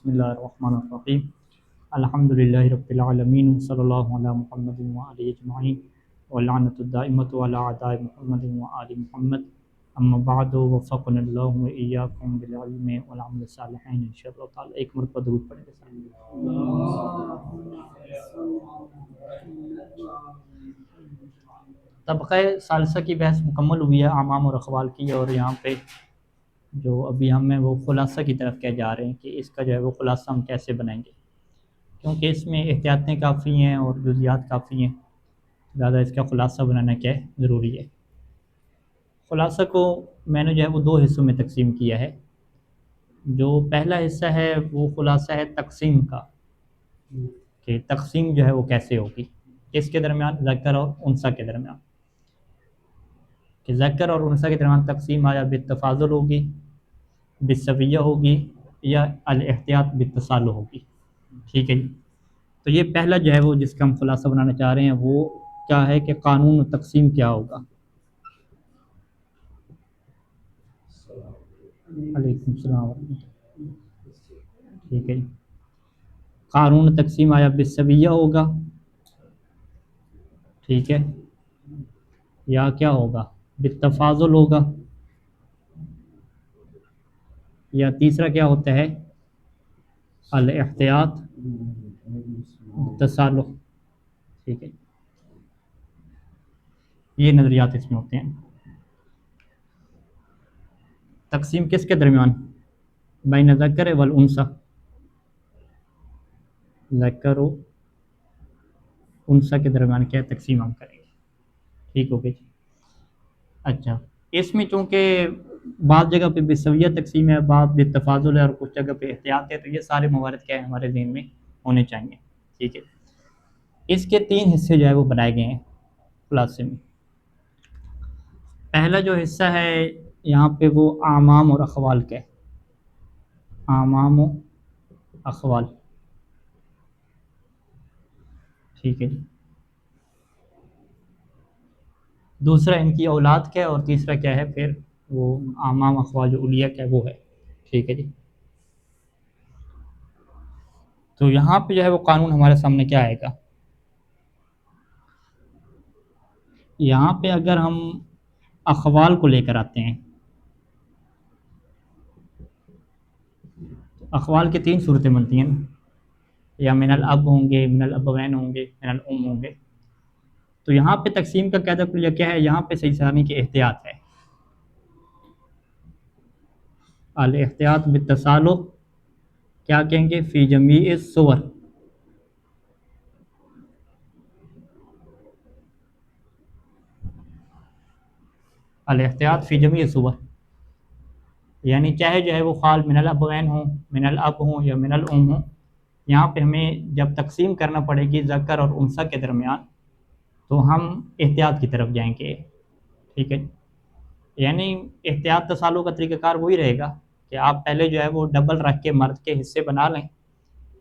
बिस्मिल्लाहिर्रहमानिर्रहीम अल्हम्दुलिल्लाहि रब्बिल आलमीन सल्लल्लाहु अला मुहम्मदिन व आलिहि अजमईन व लानतुद दाइमतु अला अदाइ मुहम्मदिन व आलि मुहम्मद अम्मा बअदु वफ़क़नल्लाहु व इय्याकुम बिल इल्मि वल अमल सालिहीन इंशाअल्लाह ताला। एक मरतबा दुरूद पढ़ेंगे। तबक़े सालिसा की बहस मुकम्मल हुई है आमाम और अख़वाल की, और यहाँ पे जो अभी हम हैं वो ख़ुलासा की तरफ क्या जा रहे हैं कि इसका जो है वो ख़ुलासा हम कैसे बनाएंगे, क्योंकि इसमें एहतियातें काफ़ी हैं और जुज़ियात काफ़ी हैं, ज़्यादा इसका ख़ुलासा बनाना क्या है ज़रूरी है। ख़ुलासा को मैंने जो है वो दो हिस्सों में तकसीम किया है। जो पहला हिस्सा है वो ख़ुलासा है तकसीम का, कि तकसीम जो है वो कैसे होगी, किसके दरमियान, ज़कर और उनसा के दरमियान, कि ज़कर और उनसा के दरमियान तकसीम आया बित्तफ़ाज़ुल होगी, बिस्सविय्या होगी, या अल एहतियात बित्तसालु होगी। ठीक है जी। तो ये पहला जो है वो जिसका हम खुलासा बनाना चाह रहे हैं वो क्या है कि कानून तकसीम क्या होगा। अलैकुम सलाम। ठीक है जी। कानून तकसीम आया बिस्सविय्या होगा, ठीक है, या क्या होगा, बित्तफ़ाज़ुल होगा, या तीसरा क्या होता है, अल एहतियात बित्तसालु। ठीक है, ये नज़रियात इसमें होते हैं। तकसीम किसके दरमियान, बैन ज़कर वल उनसा, ज़कर उनसा के दरमियान क्या तकसीम हम करेंगे। ठीक हो गई जी। अच्छा, इसमें चूँकि बाज़ जगह पे बिसविया तकसीम है, बाज़ बित्तफ़ाज़ुल है और कुछ जगह पे एहतियात है, तो ये सारे मवारद क्या है हमारे ज़हन में होने चाहिए। ठीक है, इसके तीन हिस्से जो है वो बनाए गए हैं खुलासे में। पहला जो हिस्सा है यहाँ पे वो आमाम और अख़वाल का है, आमाम और अख़वाल। ठीक है जी। दूसरा इनकी औलाद क्या है, और तीसरा क्या है फिर वो आमाम अख़वाल जो उलिया क्या है वो है। ठीक है जी। तो यहाँ पे जो है वो कानून हमारे सामने क्या आएगा, यहाँ पे अगर हम अख़वाल को लेकर आते हैं, तो अख़वाल की तीन सूरतें बनती हैं, या मिनल अब होंगे, मिनल अबवैन होंगे, मिनल उम होंगे। तो यहाँ पे तकसीम का कायदा कुलिया क्या है, यहाँ पे सही सराहनी की एहतियात है, अल एहतियात बित्तसालु क्या कहेंगे, फ़ी जमीइ सुवर, अल एहतियात फ़ी जमीइ सुवर, यानी चाहे जो है वो ख़ाल मिनल अबवैन हो, मिनल अब हो या मिनल उम हो, यहाँ पे हमें जब तकसीम करना पड़ेगी ज़कर और उनसा के दरमियान, तो हम एहतियात की तरफ जाएंगे। ठीक है, यानी एहतियात तसालु का तरीक़ाकार वही रहेगा कि आप पहले जो है वो डबल रख के मर्द के हिस्से बना लें,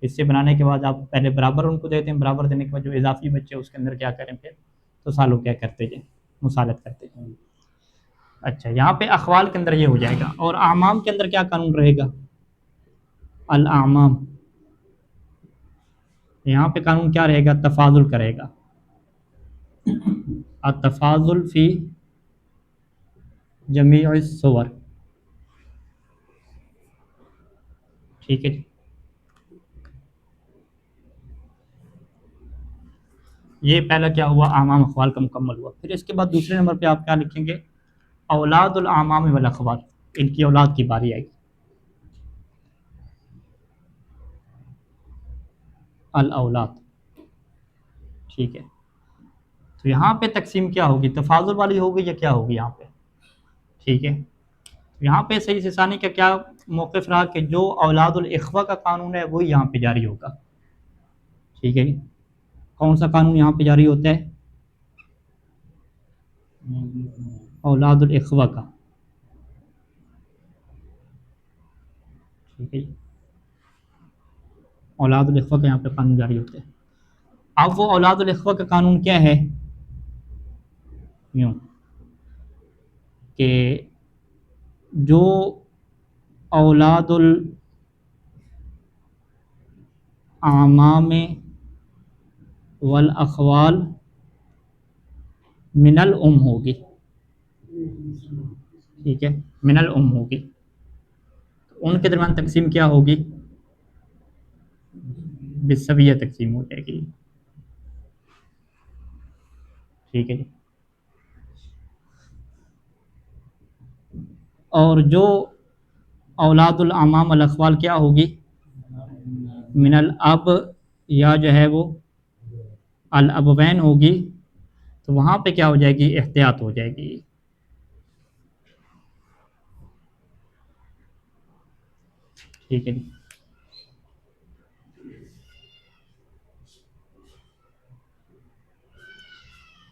हिस्से बनाने के बाद आप पहले बराबर उनको देते हैं, बराबर देने के बाद जो इजाफी बच्चे उसके अंदर क्या करें फिर तसालु क्या करते जाएँ, मुसालत करते जाएँ। अच्छा, यहाँ पे अख़वाल के अंदर ये हो जाएगा, और आमाम के अंदर क्या कानून रहेगा, अल आमाम, यहाँ पे कानून क्या रहेगा, तफाजुल करेगा, अतफाजुल फ़ी जमीइ सुवर। ठीक है जी। ये पहला क्या हुआ, आमाम अख़वाल का मुकम्मल हुआ। फिर इसके बाद दूसरे नंबर पे आप क्या लिखेंगे, औलादुल आमाम वल अख़वाल, इनकी औलाद की बारी आएगी, अल औलाद। ठीक है, तो यहाँ पे तकसीम क्या होगी, तफाजुल वाली होगी या क्या होगी यहाँ पे। ठीक है, तो यहाँ पे सही से सानी का क्या मौक़िफ़ रहा कि जो औलादुल इख़वा का कानून है वही यहाँ पे जारी होगा। ठीक है, कौन सा कानून यहाँ पे जारी होता है, औलादुल इख़वा का। ठीक है, औलादुल इख़वा का यहाँ पे कानून जारी होता है। अब वो औलादुल इख़वा का कानून क्या है, यूँ कि जो औलादुल आमाम वल अखवाल मिनल उम होगी, ठीक है, मिनल उम होगी। तो उनके दरमियान तकसीम क्या होगी? बिसविया तकसीम हो जाएगी, ठीक है जी। और जो औलादुल अमाम वल अखवाल क्या होगी? मिनल अब, या जो है वो अल अबवैन होगी। तो वहाँ पे क्या हो जाएगी? एहतियात हो जाएगी, ठीक है जी।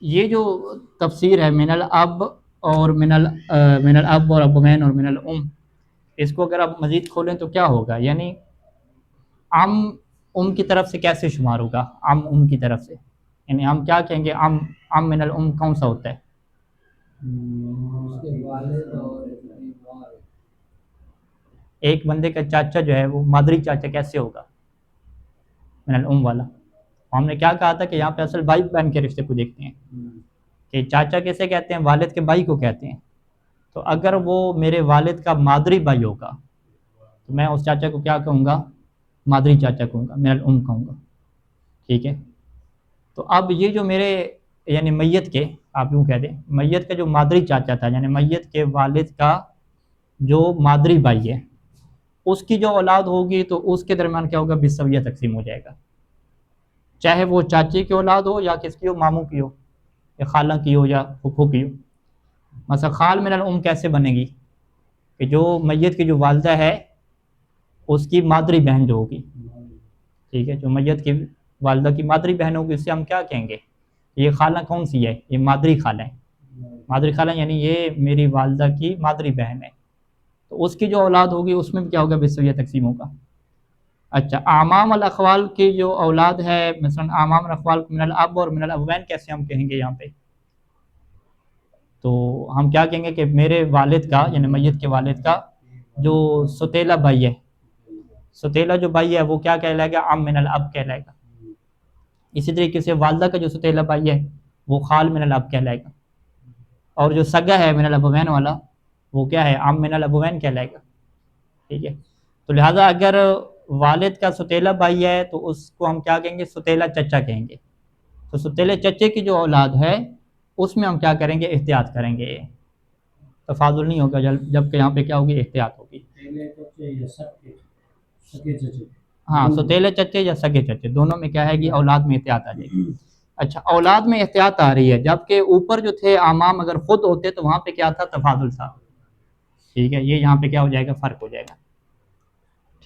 ये जो तफसीर है मिनल अब और मिनल अब और अबवैन और मिनल इसको अगर आप मज़ीद खोलें तो क्या होगा? यानी आम की तरफ से कैसे शुमार होगा? आम की तरफ से यानी हम क्या कहेंगे? आम आम मिनल कौन सा होता है? एक बंदे का चाचा जो है वो मादरी चाचा कैसे होगा? मिनल वाला। हमने क्या कहा था कि यहाँ पे असल भाई बहन के रिश्ते को देखते हैं कि चाचा किसे कहते हैं? वालिद के भाई को कहते हैं। तो अगर वो मेरे वालिद का मादरी भाई होगा तो मैं उस चाचा को क्या कहूँगा? मादरी चाचा कहूँगा, मिनल कहूँगा, ठीक है। तो अब ये जो मेरे यानी मैयत के, आप यूँ कह दें मैयत का जो मादरी चाचा था, यानी मैयत के वालिद का जो मादरी भाई है, उसकी जो औलाद होगी तो उसके दरमियान क्या होगा? बिसविया तकसीम हो जाएगा, चाहे वो चाची की औलाद हो या किसकी हो, मामू की हो या खाला की हो या फूफू की हो। मसला खाल मिनल कैसे बनेगी? कि जो मैयत की जो वालदा है उसकी मादरी बहन जो होगी, ठीक है, जो मैयत की वालदा की मादरी बहन होगी उससे हम क्या कहेंगे? ये खाला कौन सी है? ये मादरी खाला है। मादरी खाला यानी ये मेरी वालदा की मादरी बहन है। तो उसकी जो औलाद होगी उसमें भी क्या होगा? बिसविया तकसीम होगा। अच्छा, आमाम अल अखवाल की जो औलाद है, मसलन आमाम अल अखवाल को मिनल अब और मिनल अबवैन कैसे हम कहेंगे यहाँ पे? तो हम क्या कहेंगे कि मेरे वालिद का यानी मैयत के वालिद का जो सौतेला भाई है, सौतेला जो भाई है वो क्या कहलाएगा? आम मिनल अब कहलाएगा। इसी तरीके से वालदा का जो सौतेला भाई है वो खाल मिनल अब कहलाएगा। और जो सगा है मिनल अबवैन वाला वो क्या है? आम मिनल अबवैन कहलाएगा, ठीक है। तो लिहाजा अगर वालिद का सौतेला भाई है तो उसको हम क्या कहेंगे? सौतेला चचा कहेंगे। तो सौतेले चचे की जो औलाद है उसमें हम क्या करेंगे? एहतियात करेंगे, तफाजुल नहीं होगा, जबकि यहाँ पे क्या होगी? एहतियात होगी। हाँ, सौतेले चचे या सगे चचे दोनों में क्या है कि औलाद में एहतियात आ जाएगी। अच्छा, औलाद में एहतियात आ रही है, जबकि ऊपर जो थे आमाम अगर खुद होते तो वहाँ पे क्या था? तफाजुल था, ठीक है। ये यहाँ पे क्या हो जाएगा? फ़र्क हो जाएगा,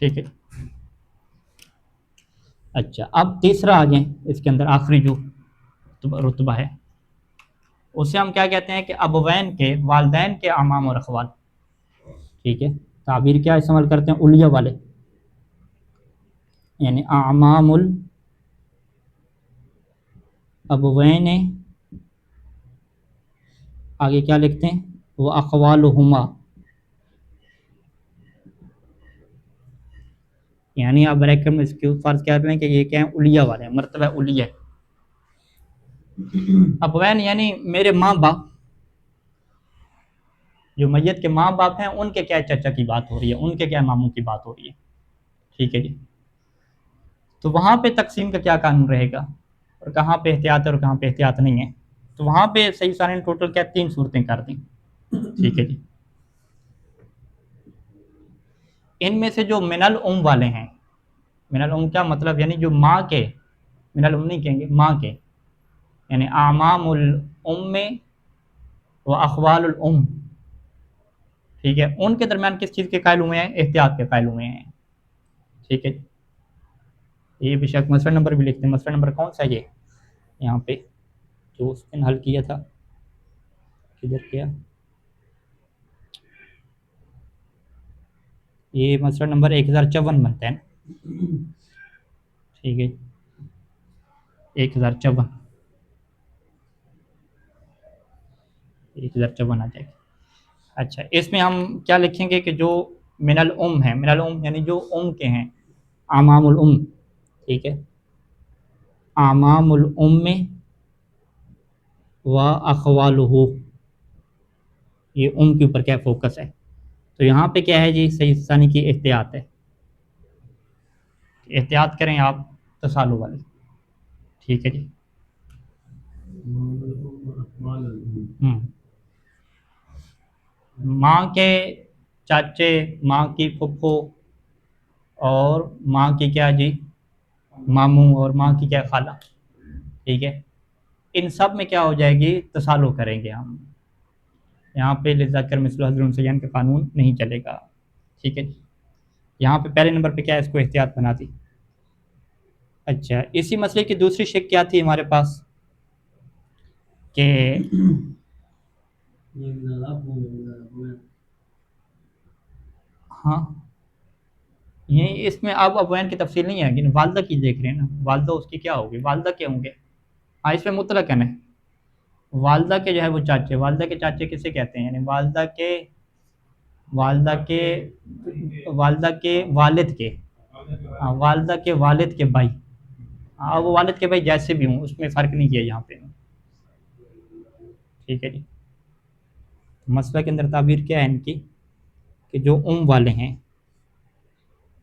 ठीक है। अच्छा, अब तीसरा आगे इसके अंदर आखिरी जो रुतबा है उसे हम क्या कहते हैं? कि अबवैन के वालदैन के अमाम और अखवाल, ठीक है। ताबीर क्या इस्तेमाल करते हैं? उलिया वाले, यानी अमामुल अबवैन, आगे क्या लिखते हैं? वो अखवालुहुमा, यानी आप ब्रैकेट में इसके फर्ज कर रहे हैं कि ये क्या है? उलिया वाले, मरतबा उलिया। अबवैन यानी मेरे माँ बाप, जो मैयत के माँ बाप हैं उनके क्या चाचा की बात हो रही है, उनके क्या मामू की बात हो रही है, ठीक है जी। तो वहाँ पे तकसीम का क्या कानून रहेगा और कहाँ पे एहतियात है और कहाँ पे एहतियात नहीं है? तो वहाँ पे सही सारे टोटल क्या 3 सूरतें कर दी, ठीक है जी। इनमें से जो मिनल वाले हैं, मिनल क्या मतलब? यानी जो माँ के, मिनल नहीं कहेंगे, माँ के, यानी आमामुल उम्मे व अखवालुल ठीक है, उनके दरमियान किस चीज़ के कायल हुए हैं? एहतियात के कायल हुए हैं, ठीक है। ये बेशक मसला नंबर भी लिखते हैं। मसला नंबर कौन सा है ये यहाँ पे जो उस दिन हल किया था? किधर किया? ये मसला नंबर 1054 बनता है ना, ठीक है, 1054, 1054 आ जाएगा। अच्छा, इसमें हम क्या लिखेंगे कि जो मिनल है, मिनल यानी जो के हैं, आमामुल ठीक है, आमामुल उम्मे व अखवालुहु, ये के ऊपर क्या फोकस है। तो यहाँ पे क्या है जी, सही सानी की एहतियात है, एहतियात करें आप तसालु वाली। ठीक है जी। माँ के चाचे, माँ की फुफ्फो, और माँ की क्या जी, मामू, और माँ की क्या, खाला। ठीक है, इन सब में क्या हो जाएगी, तसालु करेंगे हम। यहाँ पे लिज़ाकर मिस्लु हज़्ज़िल उन्सयैन का कानून नहीं चलेगा। ठीक है, यहाँ पे पहले नंबर पे क्या है, इसको एहतियात बना दी। अच्छा, इसी मसले की दूसरी शिक क्या थी हमारे पास कि हाँ, ये इसमें अब अबवैन की तफसील नहीं है, वालदा की देख रहे हैं ना, वालदा उसकी क्या होगी, वालदा क्या होंगे। हाँ, इसमें मुतलकन है, वालदा के जो है वो चाचे, वालदा के चाचे किसे कहते हैं, यानी वालदा के वालदा के वालिद के, हाँ, वालदा के वालिद के भाई। हाँ, वो वालिद के भाई जैसे भी हों, उसमें फ़र्क नहीं किया यहाँ पे। ठीक है जी। मसला के अंदर ताबीर क्या है इनकी, कि जो वाले हैं,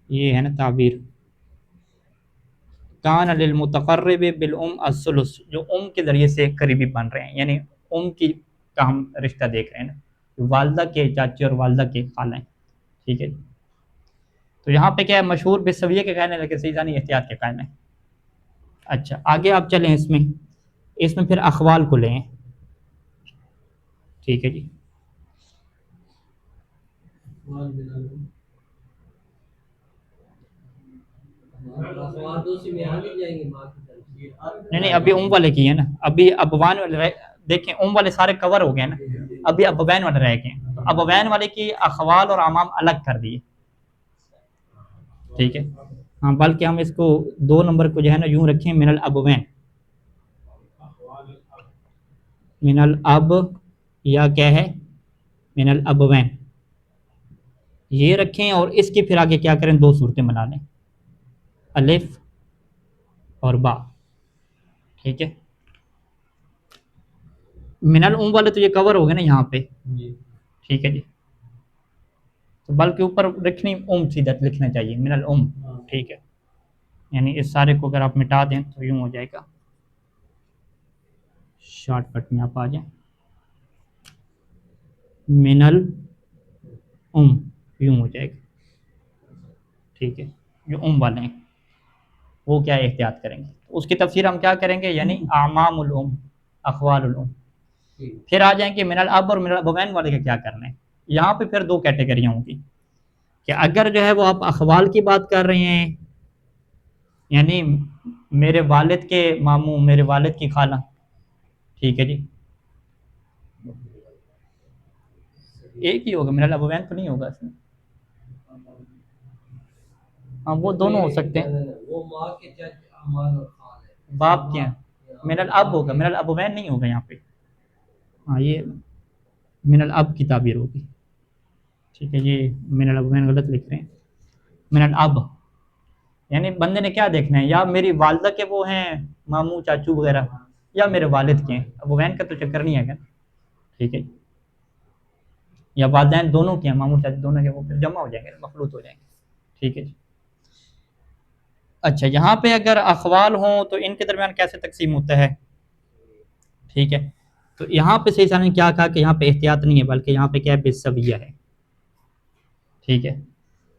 ये है ना ताबीर, कान लिल मुतक़र्रिब बिल अस्सुलुस, जो के ज़रिए से करीबी बन रहे हैं, यानी की का हम रिश्ता देख रहे हैं ना, वालदा के चाचे और वालदा के खाला हैं। ठीक है, तो यहाँ पे क्या है, मशहूर बिसविये के कहने लगे, सईदानी एहतियात के कायम है। अच्छा, आगे आप चलें, इसमें इसमें फिर अखवाल को लें। ठीक है जी। नहीं नहीं, अभी वाले की है ना, अभी अबवान वाले देखें, वाले सारे कवर हो गए ना, अभी अबवैन वाले रह गए, तो अबवैन वाले की अखवाल और अमाम अलग कर दिए। ठीक है, हाँ, बल्कि हम इसको 2 नंबर को जो है ना यूं रखें, मिनल अबवैन, मिनल अब, या क्या है, मिनल अबवैन, ये रखें, और इसके फिर आगे क्या करें, 2 सूरतें बना लें, अलिफ और बा। ठीक है, मिनल वाले तो ये कवर हो गए ना यहाँ पे। ठीक है जी, तो बल्कि ऊपर रखनी सीधा लिखना चाहिए, मिनल ठीक है, यानी इस सारे को अगर आप मिटा दें तो यूं हो जाएगा, शॉर्टकट में आप आ जाएं, मिनल यूं हो जाएगा। ठीक है, जो वाले हैं वो क्या एहतियात करेंगे, तो उसकी तफसीर हम क्या करेंगे, यानी आमामुल अखवालुल फिर आ जाएंगे मिनल अब और मिनल अबवैन वाले का क्या करना है। यहाँ पे फिर 2 कैटेगरियाँ होंगी, कि अगर जो है वो आप अखवाल की बात कर रहे हैं, यानी मेरे वालिद के मामू, मेरे वालिद की खाला। ठीक है जी, एक ही होगा, मिनल अबवैन तो नहीं होगा इसमें। हाँ, वो दोनों हो सकते हैं, वो माँ के बाप के हैं, मिनल अब होगा, मिनल अबवैन नहीं होगा यहाँ पे। हाँ, ये मिनल अब की ताबीर होगी। ठीक है, ये मिनल अबवैन गलत लिख रहे हैं, मिनल अब, यानी बंदे ने क्या देखना है, या मेरी वालदा के वो हैं मामू चाचू वगैरह, या मेरे वालिद के हैं, अबवैन का तो चक्कर नहीं है। ठीक है, या वालदैन दोनों के हैं, मामू चाचू दोनों के, वो फिर जमा हो जाएंगे, मखलूत हो जाएंगे। ठीक है जी। अच्छा, यहाँ पे अगर अखवाल हों तो इनके दरमियान कैसे तकसीम होता है। ठीक है, तो यहाँ पे सही साहब ने क्या कहा कि यहाँ पे एहतियात नहीं है, बल्कि यहाँ पे क्या है, बिसविया है। ठीक है,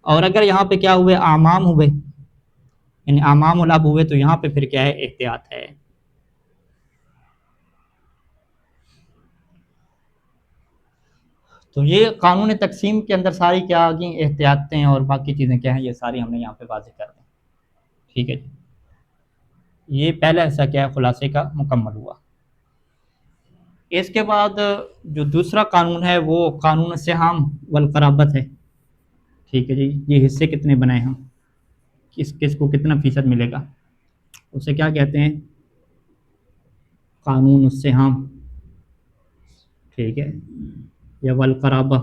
और अगर यहाँ पे क्या हुए, आमाम हुए, यानी आमाम उल अब हुए, तो यहाँ पे फिर क्या है, एहतियात है। तो ये कानून तकसीम के अंदर सारी क्या आ गई, एहतियातें और बाकी चीज़ें क्या हैं, ये सारी हमने यहाँ पे वाज़ेह कर दी। ठीक है, ये पहला ऐसा क्या है, खुलासे का मुकम्मल हुआ। इसके बाद जो दूसरा कानून है वो कानून सिहाम वल क़राबत है। ठीक है जी, ये हिस्से कितने बनाए हम, किस किस को कितना फ़ीसद मिलेगा, उसे क्या कहते हैं, कानून सिहाम। ठीक है, या वल क़राबा।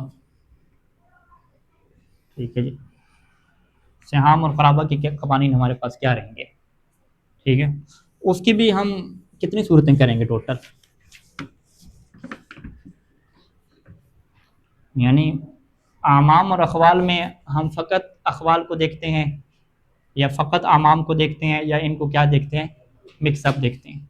ठीक है जी, सिहाम और क़राबा के क्या कवानीन हमारे पास क्या रहेंगे। ठीक है, उसकी भी हम कितनी सूरतें करेंगे टोटल, यानी आमाम और अखवाल में हम फ़कत अखवाल को देखते हैं या फ़कत आमाम को देखते हैं या इनको क्या देखते हैं, मिक्सअप देखते हैं।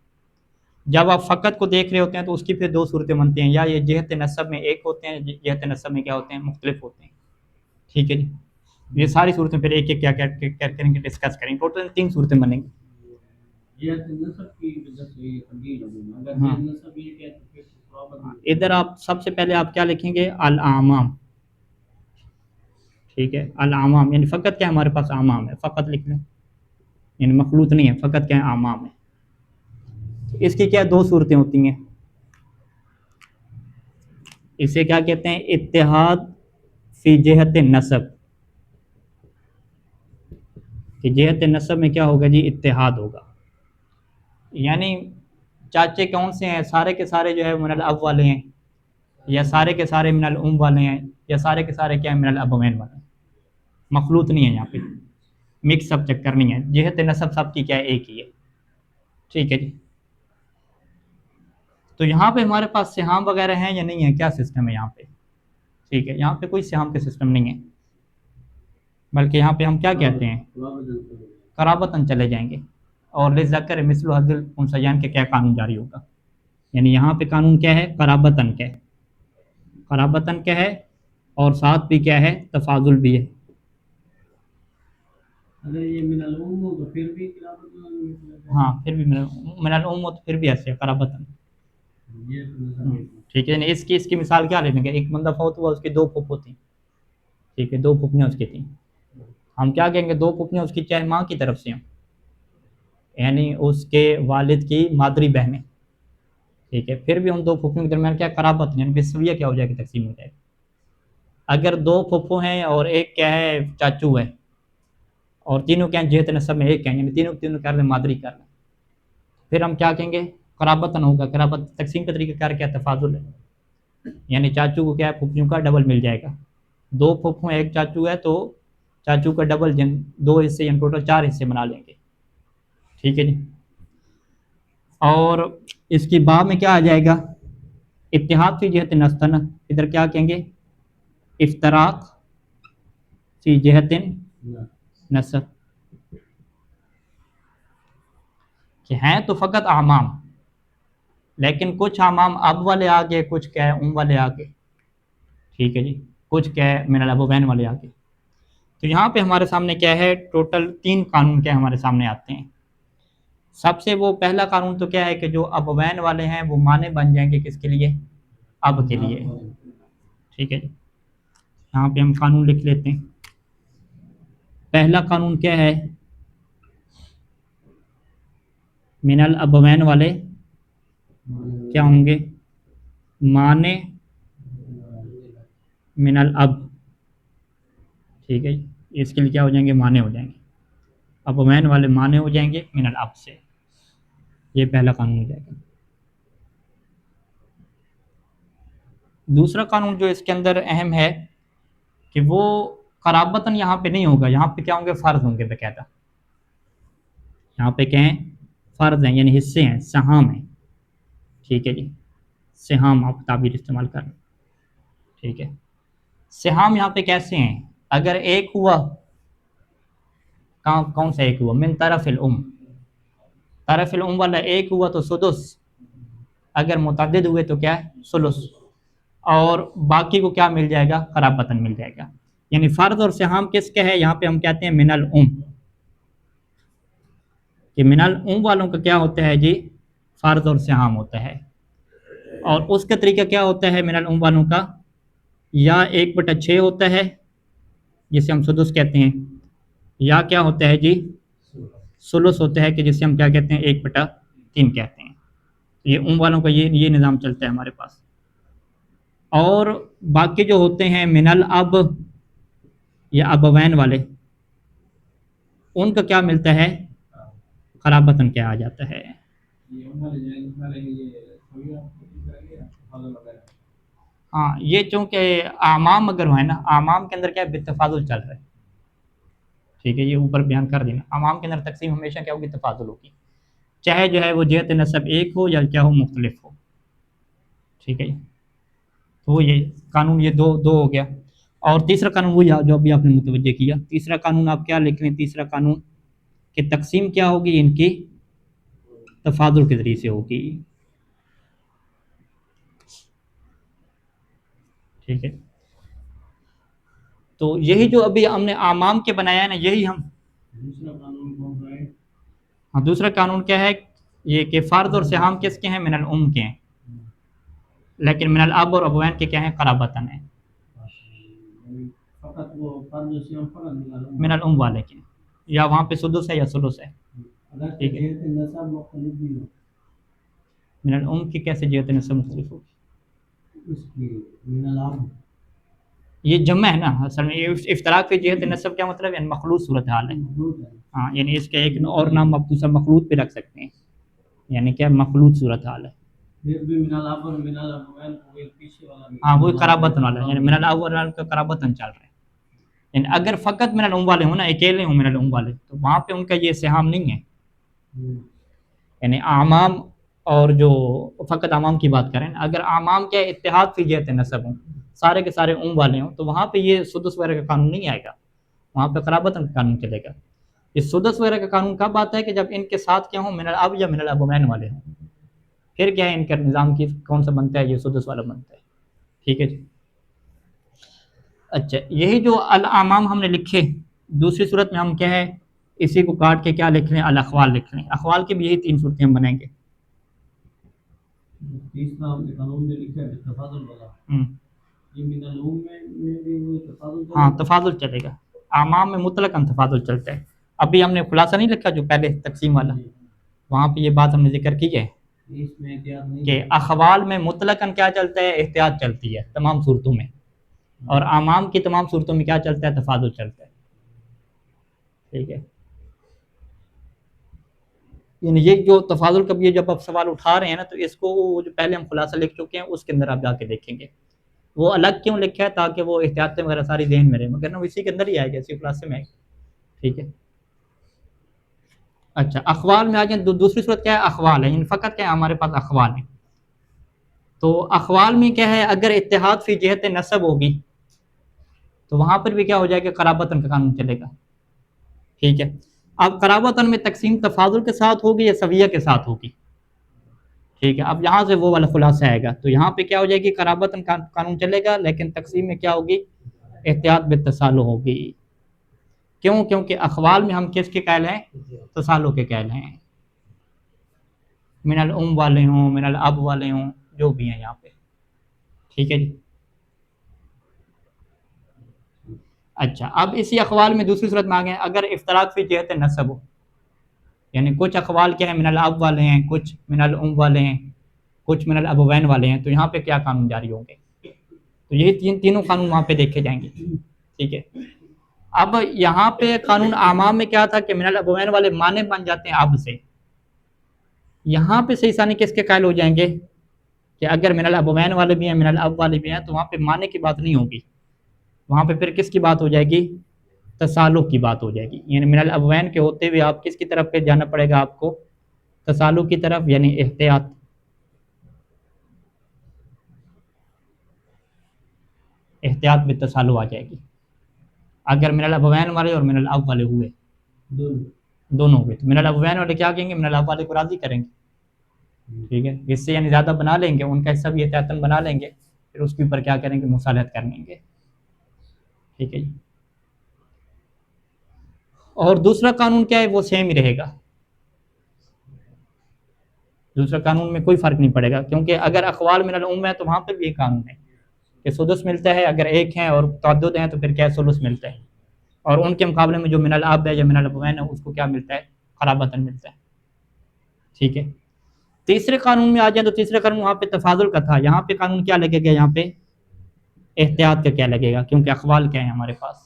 जब आप फ़कत को देख रहे होते हैं तो उसकी फिर दो सूरतें बनती हैं, या ये जहत नसब में एक होते हैं, जहत नसब में क्या होते हैं, मुख्तलिफ होते हैं। ठीक है जी, ये सारी सूरतें फिर एक एक क्या क्या क्या करेंगे, डिस्कस करेंगे। टोटल 3 सूरतें बनेंगी। हाँ, इधर आप सबसे पहले आप क्या लिखेंगे, अल आमाम। ठीक है, अल आमाम यानी फ़कत क्या हमारे पास आमाम है, फ़कत लिख लें, यानी मखलूत नहीं है, फ़कत क्या है, आमाम है। तो इसकी क्या दो सूरतें होती हैं, इसे क्या कहते हैं, इत्तेहाद फी जहत नसब, कि जहत नसब में क्या होगा जी, इत्तेहाद होगा। यानी चाचे कौन से हैं, सारे के सारे जो है मिनल अब वाले हैं, या सारे के सारे मिनल उम वाले हैं, या सारे के सारे क्या है, मिनल अबवैन वाले हैं। मखलूत नहीं है यहाँ पे, मिक्स सब चक्कर नहीं है, जहत नसब सब की क्या है, एक ही है। ठीक है जी, तो यहाँ पे हमारे पास सिहाम वगैरह हैं या नहीं है, क्या सिस्टम है यहाँ पे। ठीक है, यहाँ पे कोई सिहाम के सिस्टम नहीं है, बल्कि यहाँ पे हम क्या कहते हैं, कराबतन चले जाएंगे। और लिज़्ज़कर मिस्लु हज़्ज़िल उनसयान के क्या कानून जारी होगा, यानी यहाँ पे कानून क्या है, कराबतन क्या है, कराबतन क्या है, और साथ भी क्या है, तफाजुल भी है। अगर ये मिनल उम हो तो फिर भी कराबतन, हाँ फिर भी मिनल उम हो तो फिर भी ऐसे कराबतन। ठीक है, यानी इसकी इसकी मिसाल क्या ले लेंगे, एक बंदा फौत हुआ, उसकी दो फुफ्फो थी। ठीक है, दो फुफियाँ उसकी थी, हम क्या कहेंगे, दो फुफियाँ उसकी चाहे माँ की तरफ से हों, यानी उसके वालिद की मादरी बहनें। ठीक है, फिर भी उन दो फुफियों के दरमियान क्या कराबत, यानी बिस्विया क्या हो जाएगी, तकसीम हो जाएगी। अगर दो फुफ्फो हैं और एक क्या है, चाचू है, और तीनों क्या हैं, जहत नसब में एक हैं, यानी तीनों तीनों कर लें, मादरी कर लें, फिर हम क्या कहेंगे, कराबतन होगा। कराबत तकसीम का तरीका कार क्या, तफाजुल है, यानी चाचू को क्या है, फुफियों का डबल मिल जाएगा। दो फुफ्फो एक चाचू है तो चाचू का डबल, जन दो हिस्से यानी टोटल 4 हिस्से बना लेंगे। ठीक है जी, और इसकी बा में क्या आ जाएगा, इत्तिहाद फी जहत नस्तन, इधर क्या कहेंगे, इफ्तराक फी जहतिन नसब, कि हैं तो फ़कत आमाम, लेकिन कुछ आमाम अब वाले आ गए, कुछ क्या है, उम वाले आ गए। ठीक है जी, कुछ क्या है, मिनल अबवैन वाले आ गए। तो यहाँ पे हमारे सामने क्या है, टोटल 3 कानून क्या हमारे सामने आते हैं। सबसे वो पहला कानून तो क्या है कि जो अबवैन वाले हैं वो माने बन जाएंगे किसके लिए, अब के लिए। ठीक है जी, यहाँ पे हम कानून लिख लेते हैं। पहला कानून क्या है, मिनल अबवैन वाले क्या होंगे, माने मिनल अब। ठीक है, इसके लिए क्या हो जाएंगे, माने हो जाएंगे, अबवैन वाले माने हो जाएंगे मिनल अब से, ये पहला कानून हो जाएगा। दूसरा कानून जो इसके अंदर अहम है कि वो कराबतन यहाँ पे नहीं होगा, यहाँ पे क्या होंगे, फ़र्ज होंगे बाकायदा। यहाँ पे क्या है, फ़र्ज हैं, यानी हिस्से हैं, सहाम हैं। ठीक है जी, सिहाम आप ताबीर इस्तेमाल करें। ठीक है, सिहाम यहाँ पे कैसे हैं, अगर एक हुआ, कहाँ कौन सा एक हुआ, मिन तरफिल उम, तरफिल उम वाला एक हुआ तो सुदुस, अगर मुतअद्दिद हुए तो क्या है, सुलुस, और बाकी को क्या मिल जाएगा, कराबतन मिल जाएगा। यानी फ़र्ज और सिहाम किसके है, यहाँ पे हम कहते हैं मिनल उम, कि मिनल उम वालों का क्या होता है जी, फ़र्ज और सिहाम होता है। और उसका तरीका क्या होता है मिनल उम वालों का, या 1/6 होता है जिसे हम सुदुस कहते हैं, या क्या होता है जी, सुलुस होता है, कि जिसे हम क्या कहते हैं, 1/3 कहते हैं। ये उम वालों का ये निज़ाम चलता है हमारे पास। और बाकी जो होते हैं मिनल अब या अबवैन वाले, उनका क्या मिलता है, खराबतन क्या आ जाता है। हाँ, ये चूँकि आमाम अगर है ना, आमाम के अंदर क्या है, बितफाजुल चल रहा है, ठीक है, ये ऊपर बयान कर देना। अमाम के अंदर तकसीम हमेशा क्या होगी, तफाजुल होगी, चाहे जो है वो जहत नसब एक हो या क्या हो, मुख्तलिफ हो। ठीक है, तो ये कानून, ये दो दो हो गया। और तीसरा कानून वो जो अभी आपने मुतवज्जे किया, तीसरा कानून आप क्या लिख लें, तीसरा कानून कि तकसीम क्या होगी इनकी, तफाजुल के ज़रिए से होगी। ठीक है, तो यही जो अभी हमने आमाम के बनाया है ना, यही हम, दूसरा कानून कौन सा है? हाँ दूसरा कानून क्या है, ये कि फ़र्द और सिहाम किसके हैं, मिनल उम के हैं, लेकिन मिनल अब और अबवैन के क्या हैं, क़राबतन है, फकत वो फर्द सियाम फकत मिनल उम वाले के, या वहाँ पे सुदुस है या सुलुस है। अगर ठीक है, जेहत नसब मुख्तलिफ भी हो, मिनल उम की कैसे जेहत नसब मुख्तलिफ होगी, उसकी मिनल अब ये जमा है ना असल में, ये इफ्तराक की जेहत नसब क्या मतलब है, मखलूत सूरत हाल है। मखलूत है। हाँ, यानी इसका एक और नाम आप दूसरा मखलूत पे रख सकते हैं, यानी क्या, मखलूत सूरत हाल है। फिर भी मिनल अब और मिनल अबवैन को एक पीछे वाला हाँ, वही कराबतन वाला है, यानी मिनल अव्वल वाला का कराबतन चल रहा है। यानी अगर फ़कत मिनल उम वाले हो ना, अकेले हो मिनल उम वाले, तो वहाँ पे उनका ये सिहाम नहीं है। यानी आमाम, और जो फ़कत आमाम की बात करें, अगर आमाम क्या इत्तेहाद फी जहत नसब हों, सारे के सारे उम वाले हों, तो वहाँ पे ये सुदस वगैरह का कानून नहीं आएगा, वहाँ पे कराबतन का कानून चलेगा। ये सुदस वगैरह का कानून कब आता है कि जब इनके साथ क्या हो, मिनल अब या मिनल अबवैन वाले हों, फिर क्या है इनका निज़ाम की कौन सा बनता है, ये सुदस वाला बनता है। ठीक है जी। अच्छा, यही जो अल आमाम हमने लिखे, दूसरी सूरत में हम क्या है, इसी को काट के क्या लिख लें, अल अखवाल लिख लें। अखवाल की भी यही तीन सूरतें हम बनाएंगे। तीसरा हमने कानून में लिखा है तफाजुल वाला, ये मिनल उम में भी वो तफाजुल चलेगा। हाँ, तफाजुल चलेगा, आमाम में मुतलकन तफाजुल चलता है। अभी हमने खुलासा नहीं लिखा जो पहले तकसीम वाला, वहाँ पे ये बात हमने जिक्र की है इसमें एहतियात नहीं कि है। अखवाल में मुतलकन क्या चलता है, एहतियात चलती है तमाम सूरतों में, और आमाम की तमाम सूरतों में क्या चलता है, तफाजुल चलता है। ठीक है, यानी ये जो तफाजुल का ये जब आप सवाल उठा रहे हैं ना, तो इसको वो जो पहले हम खुलासा लिख चुके हैं उसके अंदर आप जाके देखेंगे, वो अलग क्यों लिखा है, ताकि वो एहतियातें वगैरह सारी जहन में रहे, मगर ना इसी के अंदर ही आएगा, इसी खुलासे में आएगा। ठीक है, अच्छा अखवाल में आ जाए, दूसरी सूरत क्या है, अखवाल है, इन फ़कत क्या है, हमारे पास अखवाल है। तो अखवाल में क्या है, अगर इत्तेहाद फी जहत नसब होगी, तो वहाँ पर भी क्या हो जाएगा, कराबतन का कानून चलेगा। ठीक है, अब कराबतन में तकसीम तफाजुल के साथ होगी या सविया के साथ होगी। ठीक है, अब यहाँ से वो वाला खुलासा आएगा, तो यहाँ पे क्या हो जाएगी, कराबतन कानून चलेगा, लेकिन तकसीम में क्या होगी, एहतियात बेतसालो होगी। क्यों, क्योंकि अखवाल में हम किसके कायल हैं, तसालो के कायल हैं, मिनल उम वाले हों, मिनल अब वाले हों, जो भी हैं यहाँ पे। ठीक है जी। अच्छा, अब इसी अखवाल में दूसरी सूरत में आ गए, अगर इफ्तराक फी जहत नसब हो, यानी कुछ अखवाल क्या है, मिनल अब वाले हैं, कुछ मिनल उम वाले हैं, कुछ मिनल अबवैन वाले हैं, तो यहाँ पे क्या कानून जारी होंगे, तो यही तीनों कानून वहाँ पे देखे जाएंगे। ठीक है, अब यहाँ पे कानून आमाम में क्या था कि मिनल अबवैन वाले माने बन जाते हैं अब से, यहाँ पे सही सानी किसके कायल हो जाएंगे कि अगर मिनल अबवैन वाले भी हैं, मिनल अब वाले भी हैं, तो वहाँ पे माने की बात नहीं होगी, वहाँ पे फिर किसकी बात हो जाएगी, तसालुक की बात हो जाएगी। यानी मिनल अबवैन के होते हुए आप किसकी तरफ पे जाना पड़ेगा आपको, तसालुक की तरफ, यानी एहतियात, एहतियात में तसालु आ जाएगी। अगर मिनल अबवैन वाले और मिनल अब वाले हुए, दोनों हुए, तो मिनल अबवैन वाले क्या कहेंगे, मिनल अब वाले को राज़ी करेंगे। ठीक है, इससे यानी ज़्यादा बना लेंगे, उनका हिस्सा भी एहतियातन बना लेंगे, फिर उसके ऊपर क्या करेंगे, मुसालहत कर लेंगे। ठीक है जी। और दूसरा कानून क्या है, वो सेम ही रहेगा, दूसरा कानून में कोई फ़र्क नहीं पड़ेगा, क्योंकि अगर अखवाल मिनल उम है तो वहाँ पर भी ये कानून है कि सुदुस मिलता है, अगर एक हैं और तअद्दुद हैं तो फिर क्या सुलुस मिलता है, और उनके मुकाबले में जो मिनल अब है या मिनल अबवैन है उसको क्या मिलता है, क़राबतन मिलता है। ठीक है, तीसरे कानून में आ जाए, तो तीसरे कानून वहाँ पे तफाजुल का था, यहाँ पे कानून क्या लगेगा, यहाँ पे एहतियात का क्या लगेगा, क्योंकि अखवाल क्या है हमारे पास।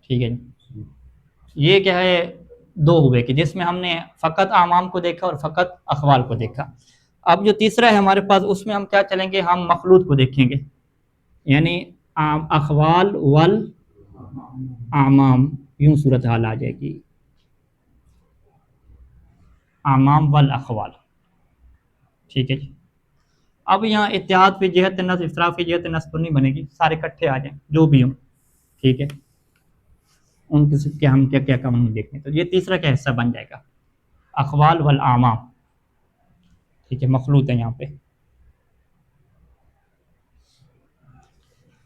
ठीक है जी, ये क्या है, दो हुए कि जिसमें हमने फ़कत आमाम को देखा और फ़कत अखवाल को देखा। अब जो तीसरा है हमारे पास, उसमें हम क्या चलेंगे, हम मखलूत को देखेंगे। यानी अखवाल वल आमाम, यूं सूरत हाल आ जाएगी, आमाम वल अखवाल। ठीक है जी। अब यहाँ इत्तेहाद पे जहत नस्ब, इफ्राक की जहत नस्ब नहीं बनेगी, सारे इकट्ठे आ जाएं जो भी हों। ठीक है, उनके से क्या हम क्या क्या कानून देखें, तो ये तीसरा क्या हिस्सा बन जाएगा, अखवाल वल आमाम। ठीक है, मखलूत है यहाँ पे।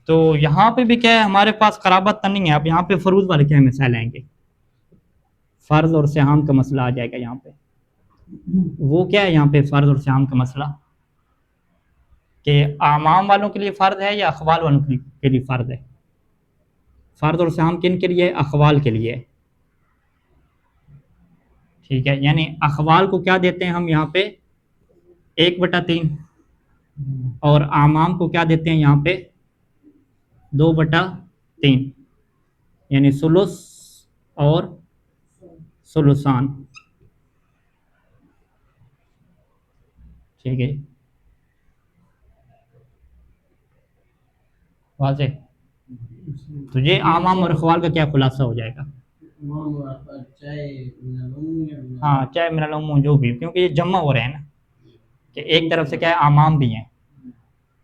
तो यहाँ पे भी क्या है, हमारे पास क़राबत तो नहीं है। अब यहाँ पे फरूज वाले क्या मिसाल आएंगे, फ़र्ज और सिहाम का मसला आ जाएगा यहाँ पे। वो क्या है यहाँ पे फ़र्ज और सिहाम का मसला, कि आमाम वालों के लिए फ़र्ज है या अखवाल वालों के लिए फ़र्ज है। फ़र्ज और सिहाम किन के लिए, अखवाल के लिए। ठीक है, यानी अखवाल को क्या देते हैं हम यहाँ पे 1/3, और आमाम को क्या देते हैं यहाँ पे 2/3, यानी सुलुस और सुलुसान। ठीक है, वाज़े। तो ये आमाम और अखवाल का क्या खुलासा हो जाएगा। हाँ, चाहे मिनल उमूम जो भी, क्योंकि ये जमा हो रहे हैं ना, कि एक तरफ से क्या है आमाम भी हैं।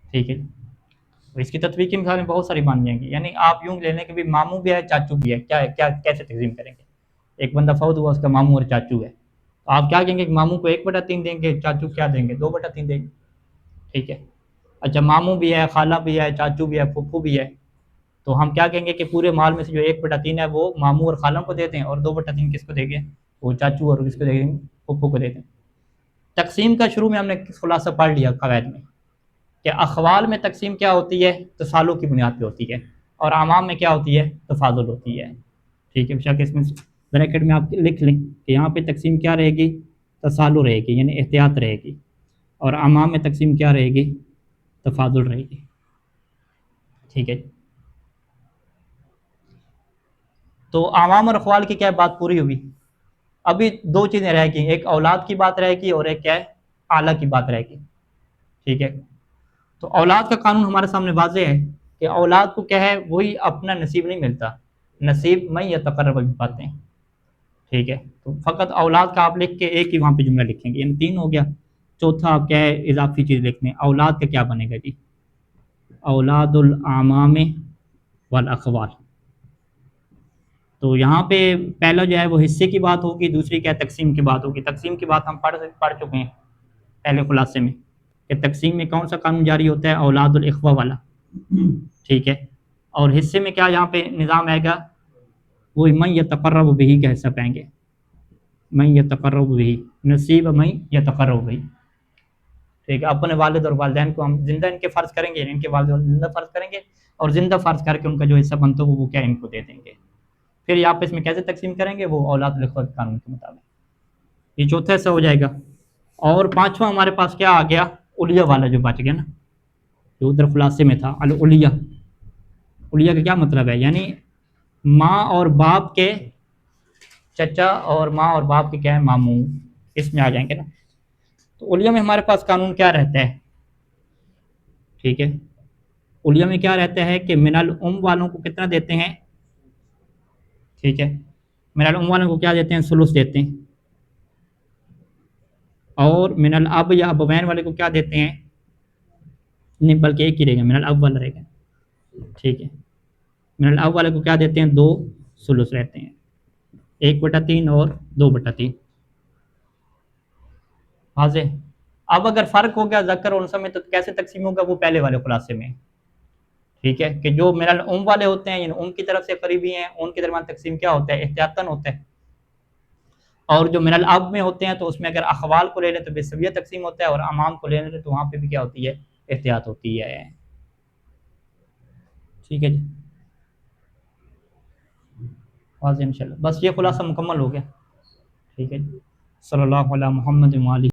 ठीक है, तो इसकी तत्वीक की मिसालें बहुत सारी बन जाएंगी। यानी आप यूँ ले लें कि भी मामू भी है चाचू भी है, क्या है, क्या कैसे तकसीम करेंगे। एक बंदा फौत हुआ, उसका मामू और चाचू है, तो आप क्या कहेंगे कि मामू को 1/3 देंगे, चाचू क्या देंगे 2/3 देंगे। ठीक है, अच्छा मामू भी है, खाला भी है, चाचू भी है, फुफ्फू भी है, तो हम क्या कहेंगे कि पूरे माल में से जो 1/3 है वो मामू और खाला को देते हैं, और 2/3 किसको देंगे, वो चाचू और किसको देंगे, फुफ्फू को देते हैं। तकसीम का शुरू में हमने खुलासा पढ़ लिया कवायद में, कि अखवाल में तकसीम क्या होती है, तसालुक की बुनियाद पे होती है, और आमाम में क्या होती है, तफाजुल होती है। ठीक है, बेशक इसमें ब्रैकेट में आप लिख लें कि यहाँ पे तकसीम क्या रहेगी, तसालु रहेगी, यानी एहतियात रहेगी, और आमाम में तकसीम क्या रहेगी, तफाजुल रहेगी। ठीक है, तो आवाम और अखवाल की क्या बात पूरी हुई। अभी दो चीज़ें रहेगी, एक औलाद की बात रहेगी और एक क्या है, आला की बात रहेगी। ठीक है, तो औलाद का कानून हमारे सामने वाज़ेह है कि औलाद को क्या है, वही अपना नसीब नहीं मिलता, नसीब में या तकर्रब भी पाते हैं। ठीक है, तो फ़कत औलाद का आप लिख के एक ही वहाँ पे जुमला लिखेंगे, यानी 3 हो गया। चौथा आप क्या है, इजाफी चीज़ लिखते हैं, औलाद का क्या बनेगा जी, औलादुल आमाम वल अखवाल। तो यहाँ पे पहला जो है वो हिस्से की बात होगी, दूसरी क्या तकसीम की बात होगी। तकसीम की बात हम पढ़ चुके हैं पहले खुलासे में, कि तकसीम में कौन सा कानून जारी होता है, औलादुल इख्वा वाला। ठीक है, और हिस्से में क्या यहाँ पे निज़ाम आएगा, वो मन यतक़र्रबु बिही का हिस्सा पाएंगे, मन यतक़र्रबु बिही, नसीब मन यतक़र्रबु बिही। ठीक है, अपने वालिद और वालिदैन को हम जिंदा इनके फ़र्ज़ करेंगे, इनके वालिद जिंदा फ़र्ज़ करेंगे, और ज़िंदा फ़र्ज़ करके उनका जो हिस्सा बनता है वो क्या इनको दे देंगे। फिर यहाँ पे इसमें कैसे तकसीम करेंगे, वो औलादुल इख्वा के कानून के मुताबिक। ये चौथा हिस्सा हो जाएगा। और पांचवा हमारे पास क्या आ गया, उलिया वाला जो बच गया ना, जो उधर खुलासे में था, अल उलिया। उलिया का क्या मतलब है, यानी माँ और बाप के चचा और माँ और बाप के क्या है, मामू, इसमें आ जाएंगे ना। तो उलिया में हमारे पास कानून क्या रहता है। ठीक है, उलिया में क्या रहता है कि मिनल उम वालों को कितना देते हैं। ठीक है, मिनल उम वालों को क्या देते हैं, सुलुस देते हैं, और मिनल अब या अबवैन वाले को क्या देते हैं, नहीं बल्कि एक ही रहेगा, मिनल अब वाला रहेगा। ठीक है, मिनल अब वाले को क्या देते हैं, 2 सुलुस रहते हैं, 1/3 और 2/3। वाज़े। अब अगर फ़र्क हो गया ज़कर और उनसा में, तो कैसे तकसीम होगा, वो पहले वाले खुलासे में। ठीक है, कि जो मिनल उम वाले होते हैं, यानी उम की तरफ से करीबी हैं, उनके दरमियान तकसीम क्या होता है, एहतियातन होता है। और जो मिनल अब में होते हैं, तो उसमें अगर अखवाल को ले लें तो बेसविया तकसीम होता है, और अमाम को ले लें तो वहाँ पे भी क्या होती है, एहतियात होती है। ठीक है जी, वाज़ेह इंशाल्लाह। बस ये खुलासा मुकम्मल हो गया। ठीक है जी, सल्लल्लाहु अला मुहम्मद व आलिहि।